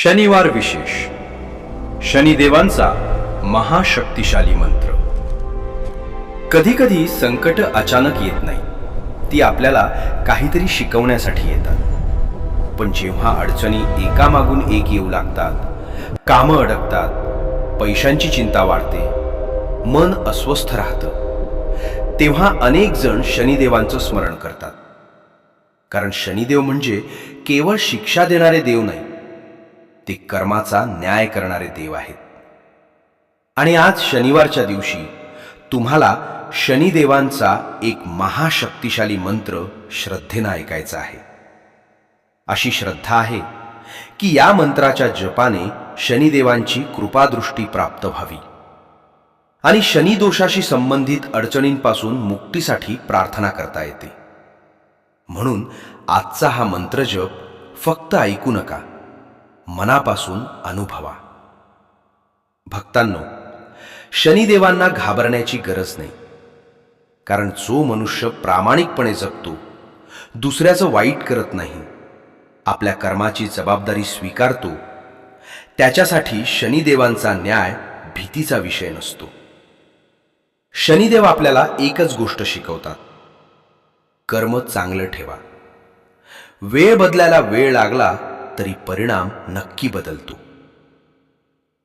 शनिवार विशेष शनिदेवांचा महाशक्तिशाली मंत्र। कधी कधी संकट अचानक येत नाही, ती आपल्याला काहीतरी शिकवण्यासाठी येतात। पण जेव्हा अडचणी एकामागून एक येऊ लागतात, कामं अडकतात, पैशांची चिंता वाढते, मन अस्वस्थ राहतं, तेव्हा अनेक जण शनिदेवांचं स्मरण करतात। कारण शनिदेव म्हणजे केवळ शिक्षा देणारे देव नाही, ते कर्माचा न्याय करणारे देव आहेत। आणि आज शनिवारच्या दिवशी तुम्हाला शनिदेवांचा एक महाशक्तिशाली मंत्र श्रद्धेने ऐकायचा आहे। अशी श्रद्धा आहे की या मंत्राच्या जपाने शनिदेवांची कृपादृष्टी प्राप्त व्हावी आणि शनी दोषाशी संबंधित अडचणींपासून मुक्तीसाठी प्रार्थना करता येते। म्हणून आजचा हा मंत्र जप फक्त ऐकू नका, मनापासून अनुभवा। भक्तांनो, शनिदेवांना घाबरण्याची गरज नाही, कारण जो मनुष्य प्रामाणिकपणे जगतो, दुसऱ्याचं वाईट करत नाही, आपल्या कर्माची जबाबदारी स्वीकारतो, त्याच्यासाठी शनिदेवांचा न्याय भीतीचा विषय नसतो। शनिदेव आपल्याला एकच गोष्ट शिकवतात, कर्म चांगलं ठेवा। वेळ बदलायला वेळ लागला तरी परिणाम नक्की बदलतो।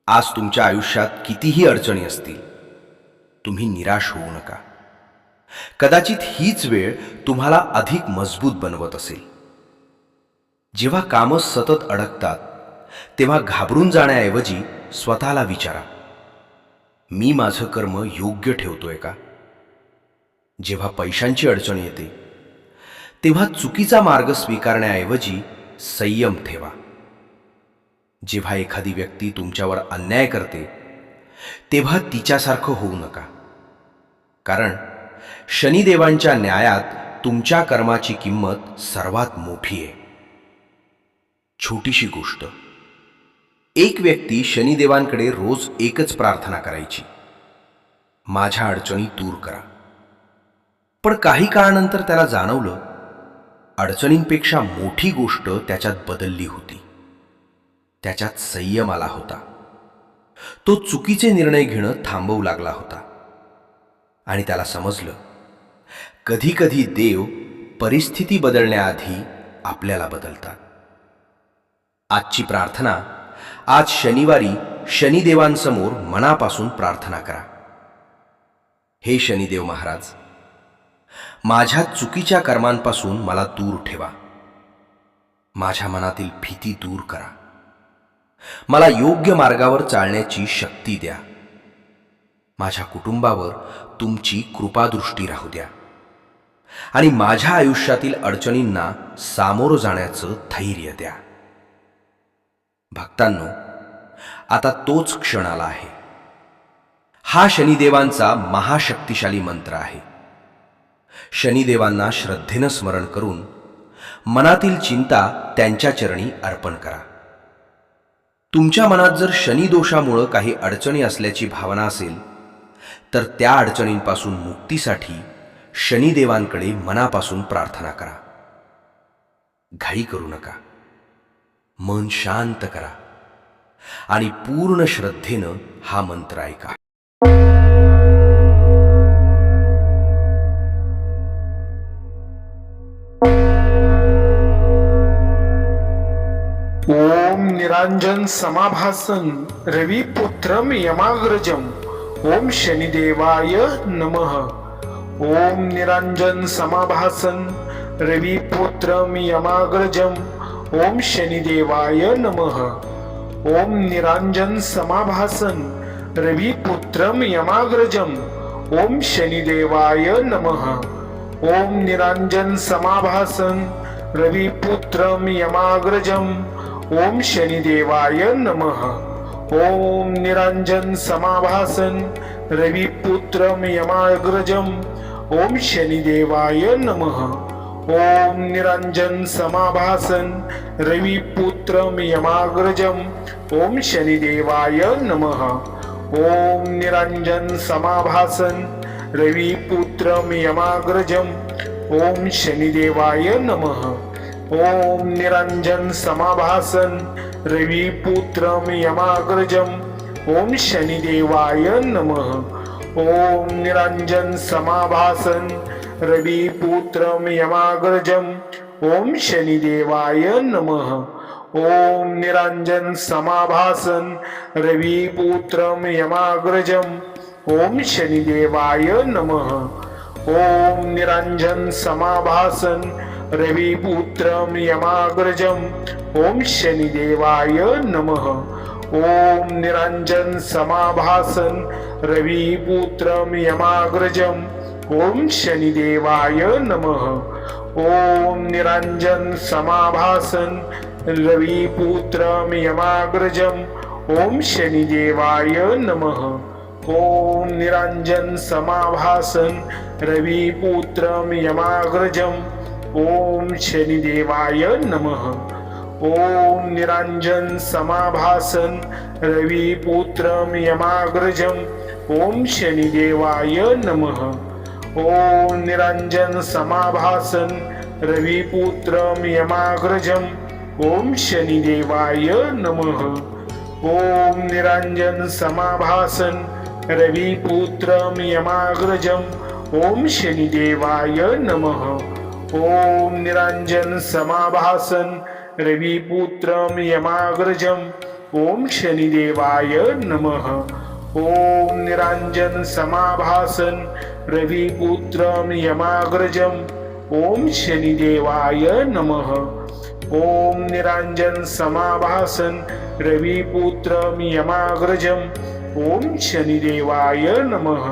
आज तुमच्या आयुष्यात कितीही अडचणी असतील, तुम्ही निराश होऊ नका। कदाचित हीच वेळ तुम्हाला अधिक मजबूत बनवत असेल। जेव्हा कामं सतत अडकतात, तेव्हा घाबरून जाण्याऐवजी स्वतःला विचारा, मी माझं कर्म योग्य ठेवतोय का? जेव्हा पैशांची अडचण येते, तेव्हा चुकीचा मार्ग स्वीकारण्याऐवजी संयम ठेवा। जेव्हा एखादी व्यक्ती तुमच्यावर अन्याय करते, तेव्हा तिच्यासारखं होऊ नका, कारण शनिदेवांच्या न्यायात तुमच्या कर्माची किंमत सर्वात मोठी आहे। छोटीशी गोष्ट, एक व्यक्ती शनिदेवांकडे रोज एकच प्रार्थना करायची, माझ्या अडचणी दूर करा। पण काही काळानंतर त्याला जाणवलं, अडचणींपेक्षा मोठी गोष्ट त्याच्यात बदलली होती। त्याच्यात संयम आला होता, तो चुकीचे निर्णय घेणं थांबवू लागला होता आणि त्याला समजलं, कधी कधी देव परिस्थिती बदलण्याआधी आपल्याला बदलतात। आजची प्रार्थना, आज शनिवारी शनिदेवांसमोर मनापासून प्रार्थना करा। हे शनिदेव महाराज, माझ्या चुकीच्या कर्मांपासून मला दूर ठेवा, माझ्या मनातील भीती दूर करा, मला योग्य मार्गावर चालण्याची शक्ती द्या, माझ्या कुटुंबावर तुमची कृपादृष्टी राहू द्या आणि माझ्या आयुष्यातील अडचणींना सामोरं जाण्याचं धैर्य द्या। भक्तांनो, आता तोच क्षण आला आहे। हा शनिदेवांचा महाशक्तिशाली मंत्र आहे। शनिदेवांना श्रद्धेनं स्मरण करून मनातील चिंता त्यांच्या चरणी अर्पण करा। तुमच्या मनात जर शनिदोषामुळे काही अडचणी असल्याची भावना असेल, तर त्या अडचणींपासून मुक्तीसाठी शनिदेवांकडे मनापासून प्रार्थना करा। घाई करू नका, मन शांत करा आणि पूर्ण श्रद्धेनं हा मंत्र ऐका। ओम निरांजन समाभासन रविपुत्रम यमाग्रजम ओम शनिदेवाय नमः। ओम निरांजन समाभासन रविपुत्रम यमाग्रजम ओम शनिदेवाय नमः। ओम निरांजन समाभासन रविपुत्रम यमाग्रजम ओम शनिदेवाय नमः। ओम निरांजन समाभासन रविपुत्रम यमाग्रजम ओम शनिदेवाय नमः। ओम निरांजन समाभासन रविपुत्रम यमाग्रजम ओम शनिदेवाय नमः। ओम निरांजन समाभासन रविपुत्रम यमाग्रजम ओम शनिदेवाय नमः। ओम निरांजन समाभासन रविपुत्रम यमाग्रजम ओम शनिदेवाय नमः। ओम निरंजन समाभासन रविपुत्रं यमाग्रजम् ओम शनिदेवाय नमः। ओम निरंजन समाभासन रविपुत्रं यमाग्रजम् ओम शनिदेवाय नमः। ओम निरंजन समाभासन रविपुत्रं यमाग्रजम् ओम शनिदेवाय नमः। ओम निरंजन समाभासन रविपुत्रं यमाग्रजम् ओम शनिदेवाय नमः। ओम निरंजन समाभासन रविपुत्रं यमाग्रजम् ओम शनिदेवाय नमः। ओम निरंजन समाभासन रविपुत्रं यमाग्रजम् ओम शनिदेवाय नमः। ओम निरंजन समाभासन रविपुत्रं यमाग्रजम् ओम शनिदेवाय नमः। ओम निरंजन समाभासन रविपुत्रं यमाग्रजम् ओम शनिदेवाय नमः। ओम निरंजन समाभासन रविपुत्रं यमाग्रजम् ओम शनिदेवाय नमः। ओम निरंजन समाभासन रविपुत्रं यमाग्रजम् ओम शनिदेवाय नमः। ओम निरंजन समाभासन रविपुत्रं यमाग्रजम् ओम शनिदेवाय नमः। ओम निरंजन समाभासन रविपुत्रं यमाग्रजम् ओम शनिदेवाय नमः। ओम निरंजन समाभासन रविपुत्रं यमाग्रजम् ओम शनिदेवाय नमः।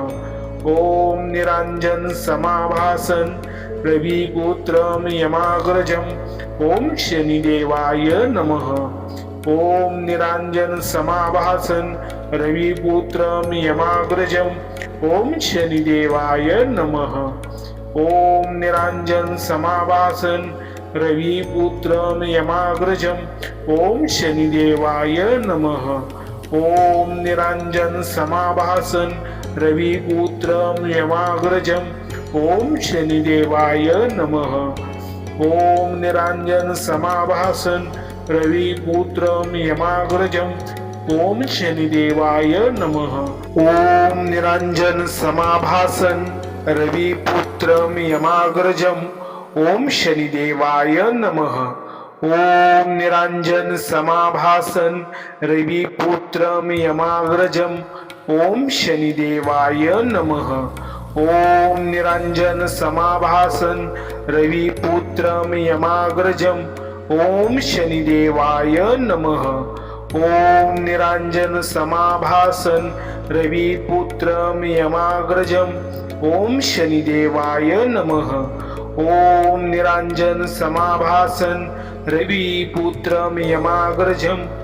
ओम निरंजन समाभासन रविपुत्रं यमाग्रजम् ओम शनिदेवाय नमः। ओम निरंजन समाभासन रविपुत्रं यमाग्रजम् ओम शनिदेवाय नमः। ओम निरंजन समाभासन रविपुत्रं यमाग्रजम् ओम शनिदेवाय नमः। ओम निरंजन समाभासन रविपुत्रं यमाग्रजम् ओम शनिदेवाय नमः। ओम निरंजन समाभासन रविपुत्रं यमाग्रजम् ओम शनिदेवाय नमः। ओम निरंजन समाभासन रविपुत्रं यमाग्रजम् ओम शनिदेवाय नमः। ओम निरंजन समाभासन रविपुत्रं यमाग्रजम् ओम शनिदेवाय नमः। ओम निरंजन समाभासन रविपुत्रं यमाग्रजम् ओम शनिदेवाय नमः। ओम निरंजन समाभासन रविपुत्रं यमाग्रजम् ओम शनिदेवाय नमः। ओम निरंजन समाभासन रविपुत्रं यमाग्रजम्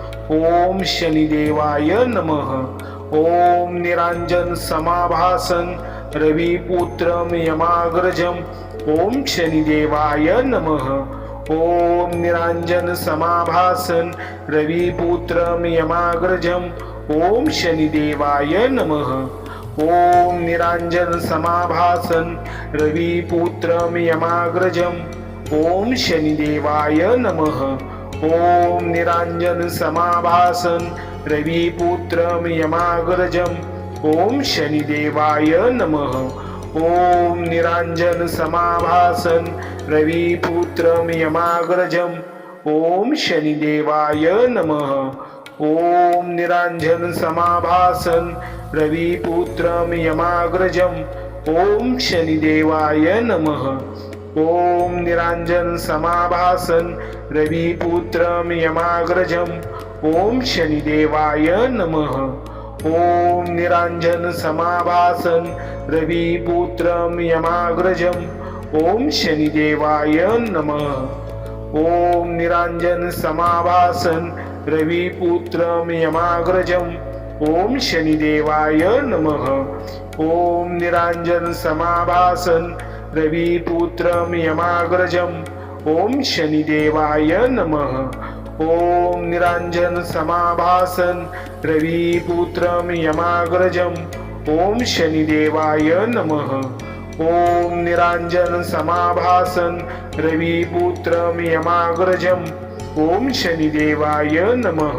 ओम शनिदेवाय नमः। ओम निरंजन समाभासन रविपुत्रं यमाग्रजम् ओम शनिदेवाय नमः। ओम निरंजन समाभासन रविपुत्रं यमाग्रजम् ओम शनिदेवाय नमः। ओम निरंजन समाभासन रविपुत्रं यमाग्रजम् ओम शनिदेवाय नमः। ओम निरंजन समाभासन रविपुत्रं यमाग्रजम् ओम शनिदेवाय नमः। ओम निरंजन समाभासन रविपुत्रं यमाग्रजम् ओम शनिदेवाय नमः। ओम निरंजन समाभासन रविपुत्रं यमाग्रजम् ओम शनिदेवाय नमः। ओम निरंजन समाभासन रविपुत्रं यमाग्रजम् ओम शनिदेवाय नमः। ओम निरंजन समाभासन रविपुत्रं यमाग्रजम् ओम शनिदेवाय नमः। ओम निरंजन समाभासन रविपुत्रं यमाग्रजम् ओम शनिदेवाय नमः। ओम निरंजन समाभासन रविपुत्रं यमाग्रजम् ओम शनिदेवाय नमः। ओम निरंजन समाभासन रविपुत्रं यमाग्रजम् ओम शनिदेवाय नमः। ओम निरंजन समाभासन रविपुत्रं यमाग्रजम् ओम शनिदेवाय नमः।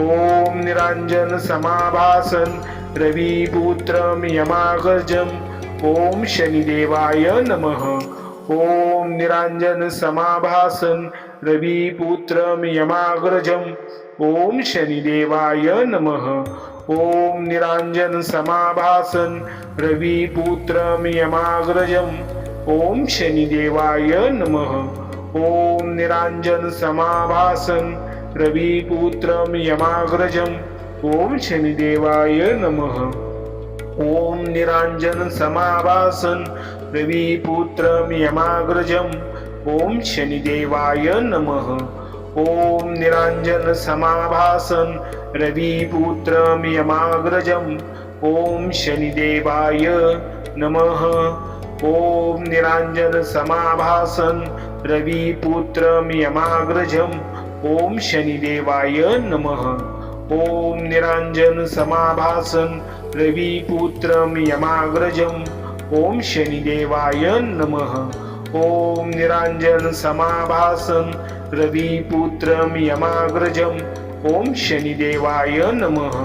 ओम निरांजन समाभासन रविपुत्रं यमाग्रजम् ओम शनिदेवाय नमः। ओम निरांजन समाभासन रविपुत्रं यमाग्रजम् ओम शनिदेवाय नमः। ओम निरांजन समाभासन रविपुत्रं यमाग्रजम् ओम शनिदेवाय नमः। ओम निरांजन समाभासन रविपुत्रं यमाग्रजम् ओम शनिदेवाय नमः। ओम निरांजन समाभासन रविपुत्रं यमाग्रजम् ओम शनिदेवाय नमः। ओम निरांजन समाभासन रविपुत्रं यमाग्रजम् ओम शनिदेवाय नमः। ओम निरांजन समाभासन रविपुत्रं यमाग्रजम् ओम शनिदेवाय नमः। ओम निरांजन समाभासन रविपुत्रं यमाग्रजम् ओम शनिदेवाय नमः। ओम निरांजन समाभासन रविपुत्रं यमाग्रजम् ओम शनिदेवाय नमः।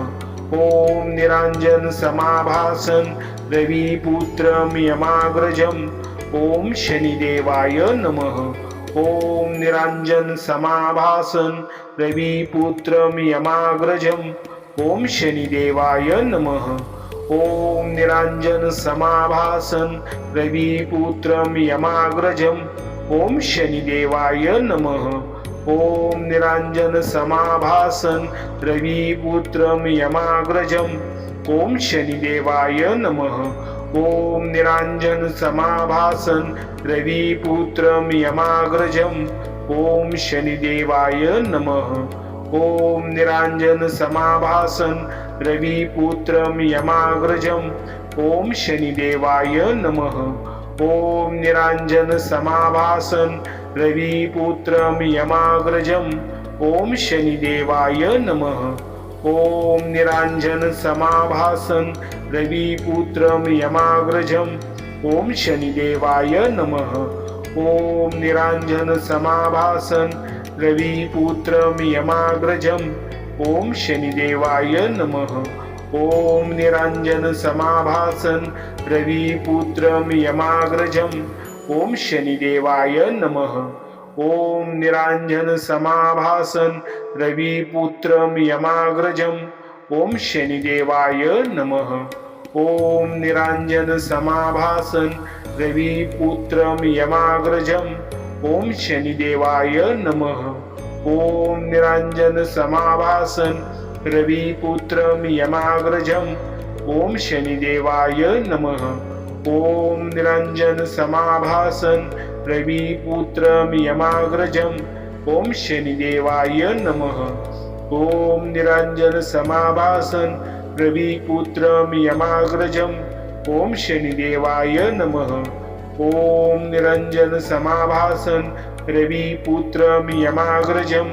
ओम निरांजन समाभासन रविपुत्रं यमाग्रजम् ओम शनिदेवाय नमः। ओम निरांजन समाभासन रविपुत्रं यमाग्रजम् ओम शनिदेवाय नमः। ओम निरांजन समाभासन रविपुत्रं यमाग्रजम् ओम शनिदेवाय नमः। ओम निरांजन समाभासन रविपुत्रं यमाग्रजम् ओम शनिदेवाय नमः। ओम निरांजन समाभासन रविपुत्रं यमाग्रजम् ओम शनिदेवाय नमः। ओम निरांजन समाभासन रविपुत्रं यमाग्रजम् ओम शनिदेवाय नमः। ओम निरांजन समाभासन रविपुत्रं यमाग्रजम् ओम शनिदेवाय नमः। ओम निरांजन समाभासन रविपुत्रं यमाग्रजम् ओम शनिदेवाय नमः। ओम निरांजन समाभासन रविपुत्रं यमाग्रजम् ओम शनिदेवाय नमः। ओम निरांजन समाभासन रविपुत्रं यमाग्रजम् ओम शनिदेवाय नमः। ओम निरांजन समाभासन रविपुत्रं यमाग्रजम् ओम शनिदेवाय नमः। ओम निरांजन समाभासन रविपुत्रं यमाग्रजम् ओम शनिदेवाय नमः। ओम निरांजन समाभासन रविपुत्रं यमाग्रजम् ओम शनिदेवाय नमः। ओम निरांजन समाभासन रविपुत्रं यमाग्रजम् ओम शनिदेवाय नमः। ओम निरांजन समाभासन रविपुत्रं यमाग्रजम् ओम शनिदेवाय नमः। ओम निरांजन समाभासन रविपुत्रं यमाग्रजम्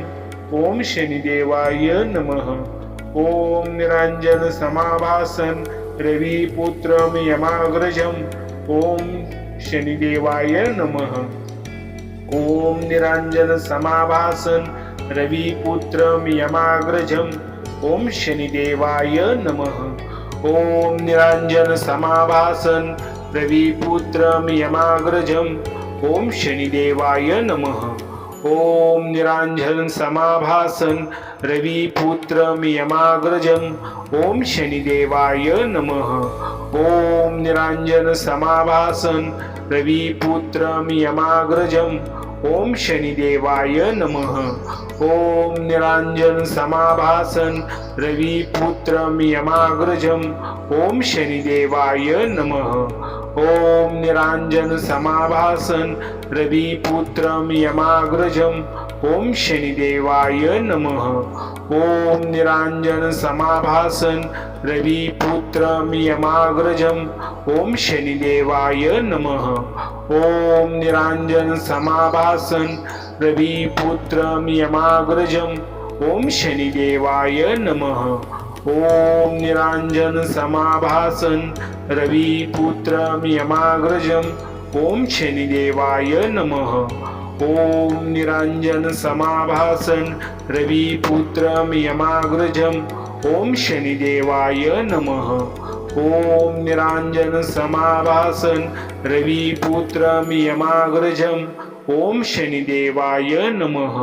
ओम शनिदेवाय नमः। ओम निरांजन समाभासन रविपुत्रं यमाग्रजम् ओम शनिदेवाय नमः। ओम निरांजन समाभासन रविपुत्रं यमाग्रजम् ओम शनिदेवाय नमः। ओम निरांजन समाभासन रविपुत्रं यमाग्रजम् ओम शनिदेवाय नमः। ओम निरांजन समाभासन रविपुत्रं यमाग्रजम् ओम शनिदेवाय नमः। ओम निरांजन समाभासन रविपुत्रं यमाग्रजम् ओम शनिदेवाय नमः। ओम निरांजन समाभासन रविपुत्रं यमाग्रजम् ओम शनिदेवाय नमः। ओम निरांजन समाभासन रविपुत्रं यमाग्रजम् ओम शनिदेवाय नमः। ओम निरांजन समाभासन रविपुत्रं यमाग्रजम् ओम शनिदेवाय नमः। ओम निरांजन समाभासन रविपुत्रं यमाग्रजम् ओम शनिदेवाय नमः। ओम निरांजन समाभासन रविपुत्रं यमाग्रजम् ओम शनिदेवाय नमः। ॐ निराञ्जन समाभासन रविपुत्रं यमाग्रजम् ॐ शनिदेवाय नमः। ॐ निराञ्जन समाभासन रविपुत्रं यमाग्रजम् ॐ शनिदेवाय नमः।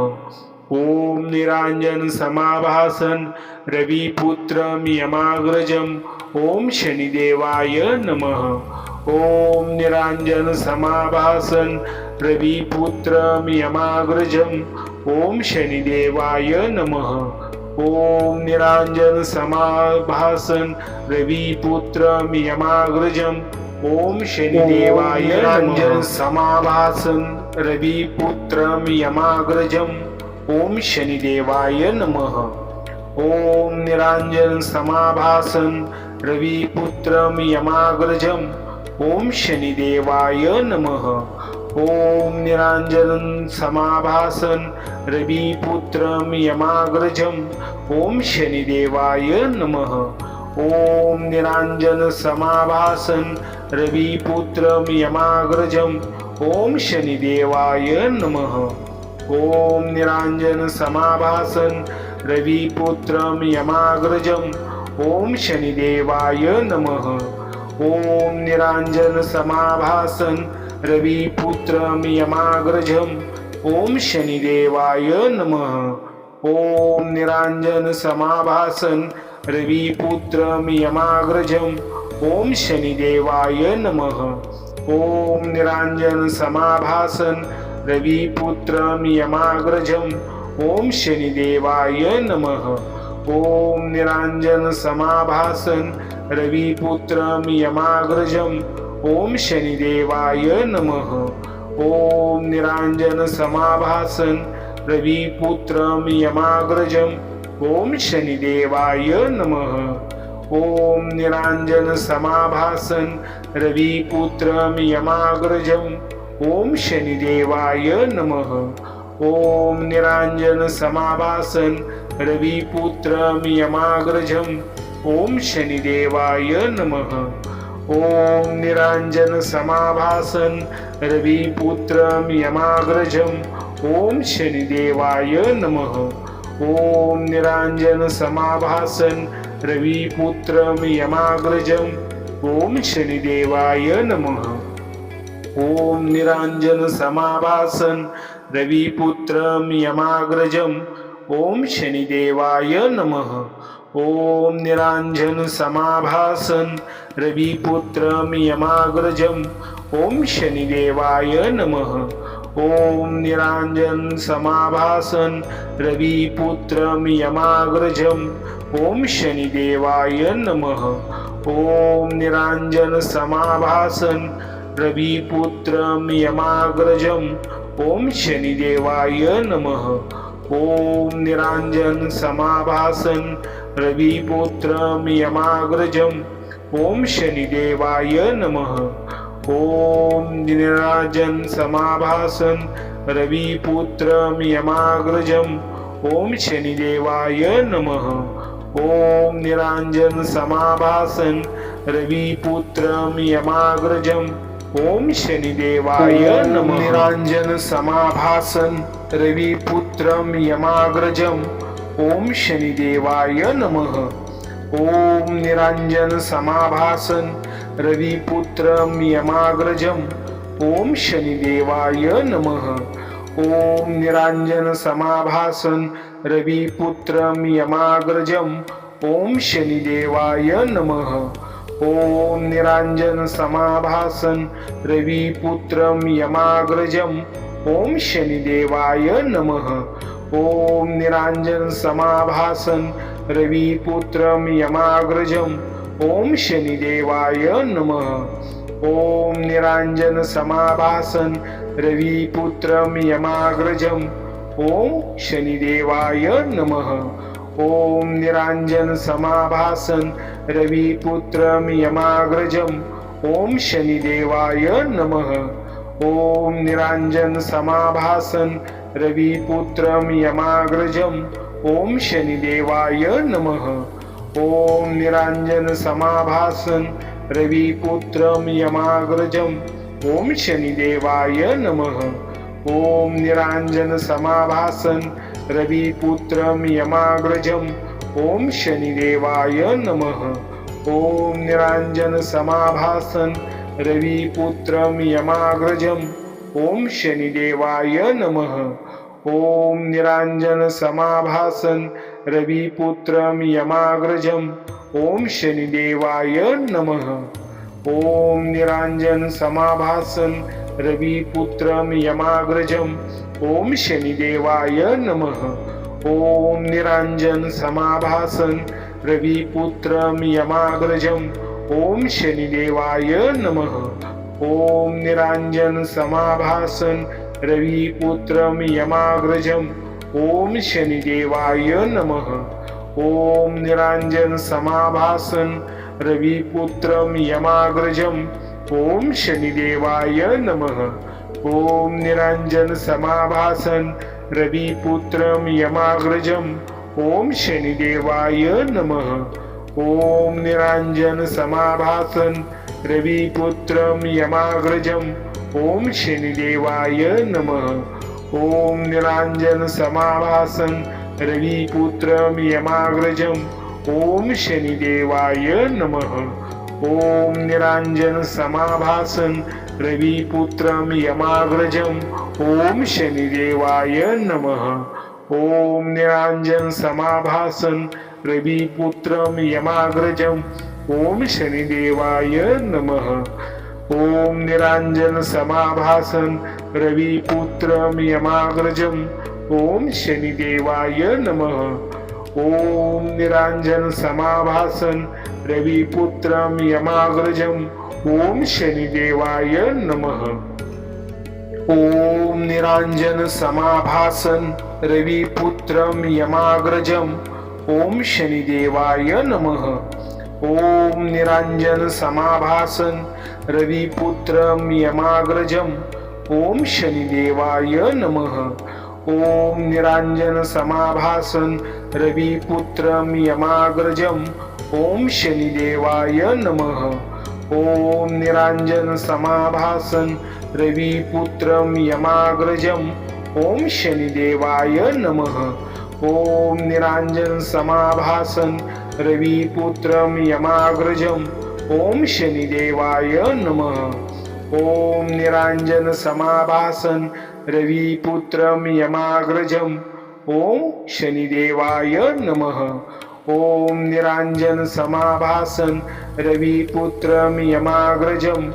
ॐ निराञ्जन समाभासन रविपुत्रं यमाग्रजम् ॐ शनिदेवाय नमः। ॐ निराञ्जन समाभासन रविपुत्रं यमाग्रजम् ॐ शनिदेवाय नमः। ॐ निराञ्जन समाभासन रविपुत्रं यमाग्रजम् ॐ शनिदेवाय निराञ्जन समाभासन रविपुत्रं यमाग्रजम् ॐ शनिदेवाय नमः। ॐ निराञ्जन समाभासन रविपुत्रं यमाग्रजम् ॐ शनिदेवाय नमः। ॐ निराञ्जन समाभासन रविपुत्रं यमाग्रजम् ॐ शनिदेवाय नमः। ॐ निराञ्जन समाभासन रविपुत्रं यमाग्रजम् ॐ शनिदेवाय नमः। ॐ निराञ्जन समाभासन रविपुत्रं यमाग्रजम् ॐ शनिदेवाय नमः। ॐ निराञ्जन समाभासन रविपुत्रं यमाग्रजम् ॐ शनिदेवाय नमः। ॐ निराञ्जन समाभासन रविपुत्रं यमाग्रजम् ॐ शनिदेवाय नमः। ॐ निराञ्जन समाभासन रविपुत्रं यमाग्रजम् ॐ शनिदेवाय नमः। ॐ निराञ्जन समाभासन रविपुत्रं यमाग्रजम् ॐ शनिदेवाय नमः। ॐ निराञ्जन समाभासन रविपुत्रं यमाग्रजम् ॐ शनिदेवाय नमः। ॐ निराञ्जन समाभासन रविपुत्रं यमाग्रजम् ॐ शनिदेवाय नमः। ॐ निराञ्जन समाभासन रविपुत्रं यमाग्रजम् ॐ शनिदेवाय नमः। ॐ निराञ्जन समाभासन रविपुत्रं यमाग्रजम् ॐ शनिदेवाय नमः। ॐ निराञ्जन समाभासन रविपुत्रं यमाग्रजम् ॐ शनिदेवाय नमः। ॐ निराञ्जन समाभासन रविपुत्रं यमाग्रजम् ॐ शनिदेवाय नमः। ॐ निराञ्जन समाभासन रविपुत्रं यमाग्रजम् ॐ शनिदेवाय नमः। ॐ निराञ्जन समाभासन रविपुत्रं यमाग्रजम् ॐ शनिदेवाय नमः। ॐ निराञ्जन समाभासन रविपुत्रं यमाग्रजम् ॐ शनिदेवाय नमः। ॐ निराञ्जन समाभासन रविपुत्रं यमाग्रजम् ॐ शनिदेवाय नमः। ॐ निराञ्जन समाभासन रविपुत्रं यमाग्रजम् ॐ शनिदेवाय नमः। ॐ निराञ्जन समाभासन रविपुत्रं यमाग्रजम् ॐ शनिदेवाय नमः। निराञ्जन समाभासन रविपुत्रं यमाग्रजम् ॐ शनिदेवाय नमः। ॐ निराञ्जन समाभासन रविपुत्रं यमाग्रजम् ॐ शनिदेवाय नमः। ॐ निराञ्जन समाभासन रविपुत्रं यमाग्रजम् ॐ शनिदेवाय नमः। ॐ निराञ्जन समाभासन रविपुत्रं यमाग्रजम् ॐ शनिदेवाय नमः। ॐ निराञ्जन समाभासन रविपुत्रं यमाग्रजम् ॐ शनिदेवाय नमः। ॐ निराञ्जन समाभासन रविपुत्रं यमाग्रजम् ॐ शनिदेवाय नमः। ॐ निराञ्जन समाभासन रविपुत्रं यमाग्रजम् ॐ शनिदेवाय नमः। ॐ निराञ्जन समाभासन रविपुत्रं यमाग्रजम् ॐ शनिदेवाय नमः। ॐ निराञ्जन समाभासन रविपुत्रं यमाग्रजम् ॐ शनिदेवाय नमः। ॐ निराञ्जन समाभासन रविपुत्रं यमाग्रजम् ॐ शनिदेवाय नमः। ॐ निराञ्जन समाभासन रविपुत्रं यमाग्रजम् ॐ शनिदेवाय नमः। ॐ निराञ्जन समाभासन रविपुत्रं यमाग्रजम् ॐ शनिदेवाय नमः। ॐ निराञ्जन समाभासन रविपुत्रं यमाग्रजम् ॐ शनिदेवाय नमः। ॐ निराञ्जन समाभासन रविपुत्रं यमाग्रजम् ॐ शनिदेवाय नमः। ॐ निराञ्जन समाभासन रविपुत्रं यमाग्रजम् ॐ शनिदेवाय नमः। ॐ निराञ्जन समाभासन रविपुत्रं यमाग्रजम् ॐ शनिदेवाय नमः। ॐ निराञ्जन समाभासन रविपुत्रं यमाग्रजम् ॐ शनिदेवाय नमः। ॐ निराञ्जन समाभासन रविपुत्रं यमाग्रजम् ॐ शनिदेवाय नमः। ॐ निराञ्जन समाभासन रविपुत्रं यमाग्रजम् ॐ शनिदेवाय नमः। ॐ निराञ्जन समाभासन रविपुत्रं यमाग्रजम् ॐ शनिदेवाय नमः। ॐ निराञ्जन समाभासन रविपुत्रं यमाग्रजम् ॐ शनिदेवाय नमः। ॐ निराञ्जन समाभासन रविपुत्रं यमाग्रजम् ॐ शनिदेवाय नमः। ॐ निराञ्जन समाभासन रविपुत्रं यमाग्रजम् ॐ शनिदेवाय नमः। ॐ निराञ्जन समाभासन रविपुत्रं यमाग्रजम् ॐ शनिदेवाय नमः। ॐ निराञ्जन समाभासन रविपुत्रं यमाग्रजम् ॐ शनिदेवाय नमः। ॐ निराञ्जन समाभासन रविपुत्रं यमाग्रजम् ॐ शनिदेवाय नमः। ॐ निराञ्जन समाभासन रविपुत्रं यमाग्रजम् ॐ शनिदेवाय नमः। ॐ निराञ्जन समाभासन रविपुत्रं यमाग्रजम् ॐ शनिदेवाय नमः। ॐ निराञ्जन समाभासन रविपुत्रं यमाग्रजम् ॐ शनिदेवाय नमः। ॐ निराञ्जन समाभासन रविपुत्रं यमाग्रजम्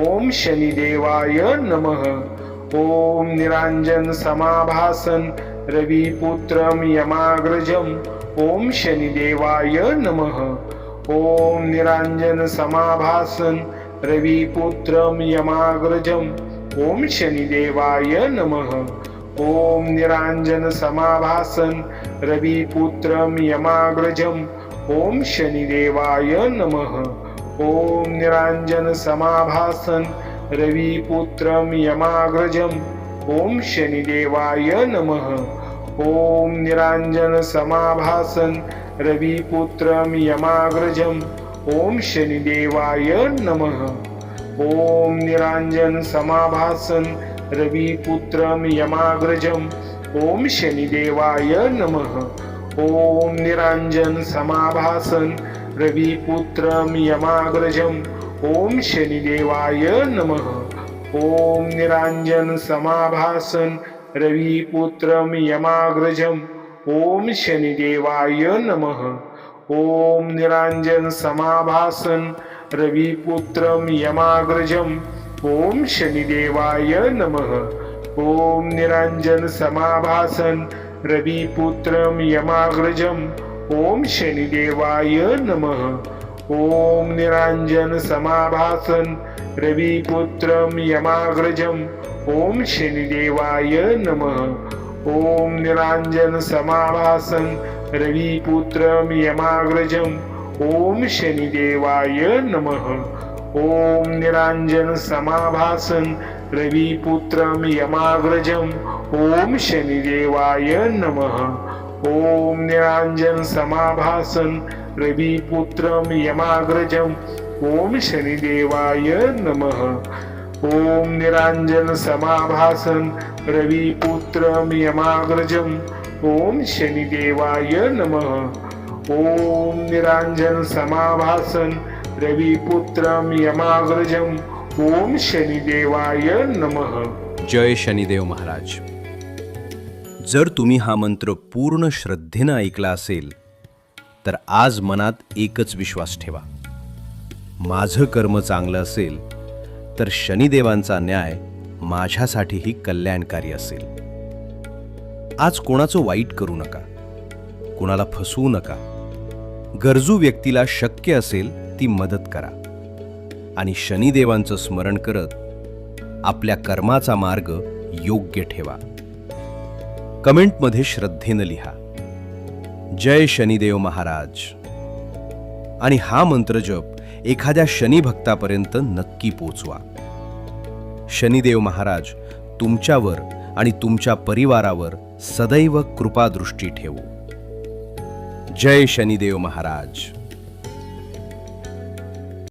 ॐ शनिदेवाय नमः। ॐ निराञ्जन समाभासन रविपुत्रं यमाग्रजम् ॐ शनिदेवाय नमः। ॐ निराञ्जन समाभासन रविपुत्रं यमाग्रजम् ॐ शनिदेवाय नमः। ॐ निराञ्जन समाभासन रविपुत्रं यमाग्रजम् ॐ शनिदेवाय नमः। ॐ निराञ्जन समाभासन रविपुत्रं यमाग्रजम् ॐ शनिदेवाय नमः। ॐ निराञ्जन समाभासन रविपुत्रं यमाग्रजम् ॐ शनिदेवाय नमः। ॐ निराञ्जन समाभासन रविपुत्रं यमाग्रजम् ॐ शनिदेवाय नमः। ॐ निराञ्जन समाभासन रविपुत्रं यमाग्रजम् ॐ शनिदेवाय नमः। ॐ निराञ्जन समाभासन रविपुत्रं यमाग्रजम् ॐ शनिदेवाय नमः। ॐ निराञ्जन समाभासन रविपुत्रं यमाग्रजम् ॐ शनिदेवाय नमः। ॐ निराञ्जन समाभासन रविपुत्रं यमाग्रजम् ॐ शनिदेवाय नमः। ॐ निराञ्जन समाभासन रविपुत्रं यमाग्रजम् ॐ शनिदेवाय नमः। ॐ निराञ्जन समाभासन रविपुत्रं यमाग्रजम् ॐ शनिदेवाय नमः। ॐ निराञ्जन समाभासन रविपुत्रं यमाग्रजम् ॐ शनिदेवाय नमः। ॐ निराञ्जन समाभासन रविपुत्रं यमाग्रजम् ॐ शनिदेवाय नमः। ओम निरांजन समाभासन रविपुत्रं यमाग्रजम् ओम शनिदेवाय नमः। ओम निरांजन समाभासन रविपुत्रं यमाग्रजम् ओम शनिदेवाय नमः। जय शनिदेव महाराज। जर तुम्ही हा मंत्र पूर्ण श्रद्धेनं ऐकला असेल तर आज मनात एकच विश्वास ठेवा, माझं कर्म चांगलं असेल तर शनिदेवांचा न्याय माझ्यासाठीही कल्याणकारी असेल। आज कोणाचं वाईट करू नका, कोणाला फसवू नका, गरजू व्यक्तीला शक्य असेल ती मदत करा आणि शनिदेवांचं स्मरण करत आपल्या कर्माचा मार्ग योग्य ठेवा। कमेंटमध्ये श्रद्धेनं लिहा जय शनिदेव महाराज आणि हा मंत्र जप एखाद्या शनी भक्तापर्यंत नक्की पोचवा। शनिदेव महाराज तुमच्यावर आणि तुमच्या परिवारावर सदैव कृपादृष्टी ठेवो। जय शनिदेव महाराज।